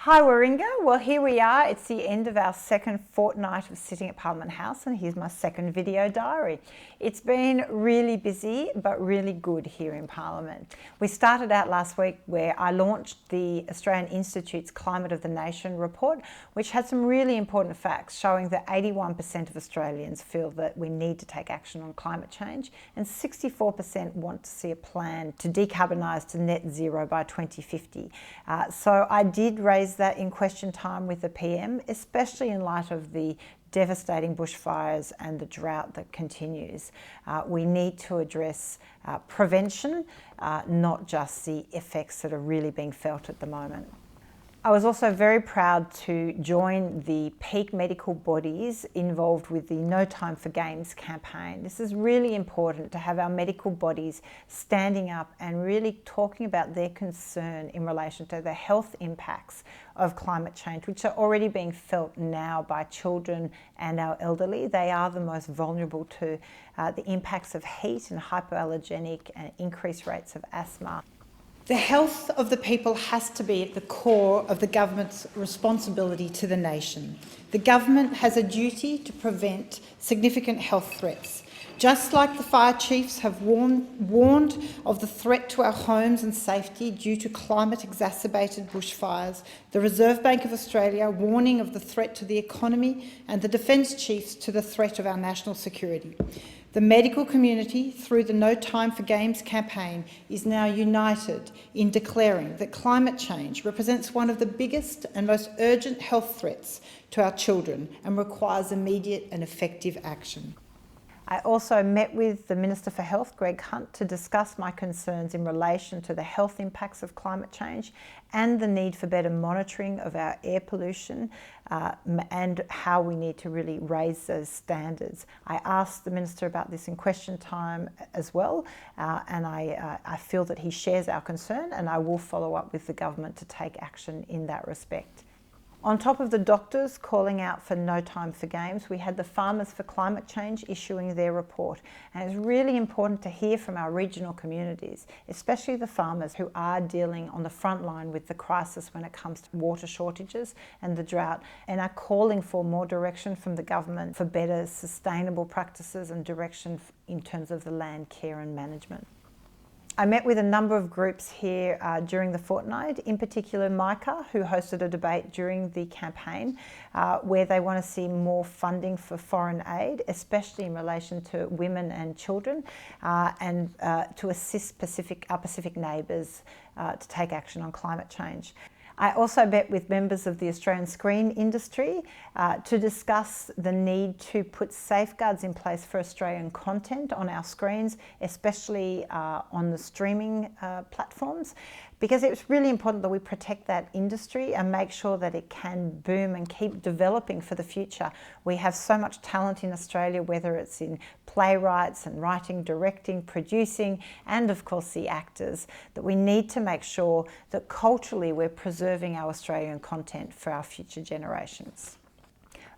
Hi Warringah, well here we are, it's the end of our second fortnight of sitting at Parliament House and here's my second video diary. It's been really busy but really good here in Parliament. We started out last week where I launched the Australian Institute's Climate of the Nation report, which had some really important facts showing that 81% of Australians feel that we need to take action on climate change and 64% want to see a plan to decarbonise to net zero by 2050. So I did raise that in question time with the PM, especially in light of the devastating bushfires and the drought that continues. We need to address prevention, not just the effects that are really being felt at the moment. I was also very proud to join the peak medical bodies involved with the No Time for Games campaign. This is really important to have our medical bodies standing up and really talking about their concern in relation to the health impacts of climate change, which are already being felt now by children and our elderly. They are the most vulnerable to the impacts of heat and hypoallergenic and increased rates of asthma. The health of the people has to be at the core of the government's responsibility to the nation. The government has a duty to prevent significant health threats. Just like the fire chiefs have warned of the threat to our homes and safety due to climate-exacerbated bushfires, the Reserve Bank of Australia warning of the threat to the economy, and the Defence Chiefs to the threat of our national security. The medical community, through the No Time for Games campaign, is now united in declaring that climate change represents one of the biggest and most urgent health threats to our children and requires immediate and effective action. I also met with the Minister for Health, Greg Hunt, to discuss my concerns in relation to the health impacts of climate change and the need for better monitoring of our air pollution and how we need to really raise those standards. I asked the Minister about this in question time as well, and I feel that he shares our concern, and I will follow up with the government to take action in that respect. On top of the doctors calling out for No Time for Games, we had the Farmers for Climate Change issuing their report. And it's really important to hear from our regional communities, especially the farmers who are dealing on the front line with the crisis when it comes to water shortages and the drought, and are calling for more direction from the government for better sustainable practices and direction in terms of the land care and management. I met with a number of groups here during the fortnight, in particular MICA, who hosted a debate during the campaign where they want to see more funding for foreign aid, especially in relation to women and children, and to assist our Pacific neighbours to take action on climate change. I also met with members of the Australian screen industry to discuss the need to put safeguards in place for Australian content on our screens, especially on the streaming platforms, because it's really important that we protect that industry and make sure that it can boom and keep developing for the future. We have so much talent in Australia, whether it's in playwrights and writing, directing, producing, and of course the actors, that we need to make sure that culturally we're preserving our Australian content for our future generations.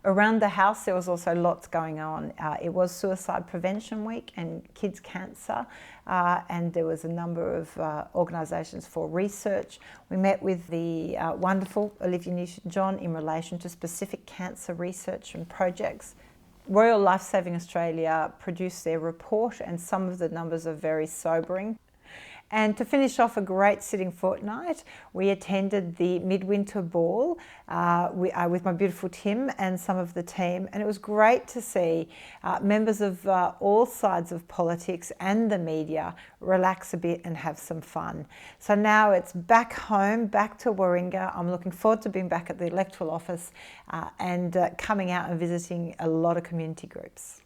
Around the house, there was also lots going on. It was Suicide Prevention Week and Kids Cancer, and there was a number of organisations for research. We met with the wonderful Olivia Newton-John in relation to specific cancer research and projects. Royal Lifesaving Australia produced their report, and some of the numbers are very sobering. And to finish off a great sitting fortnight, we attended the Midwinter Ball with my beautiful Tim and some of the team, and it was great to see members of all sides of politics and the media relax a bit and have some fun. So now it's back home, back to Warringah. I'm looking forward to being back at the electoral office and coming out and visiting a lot of community groups.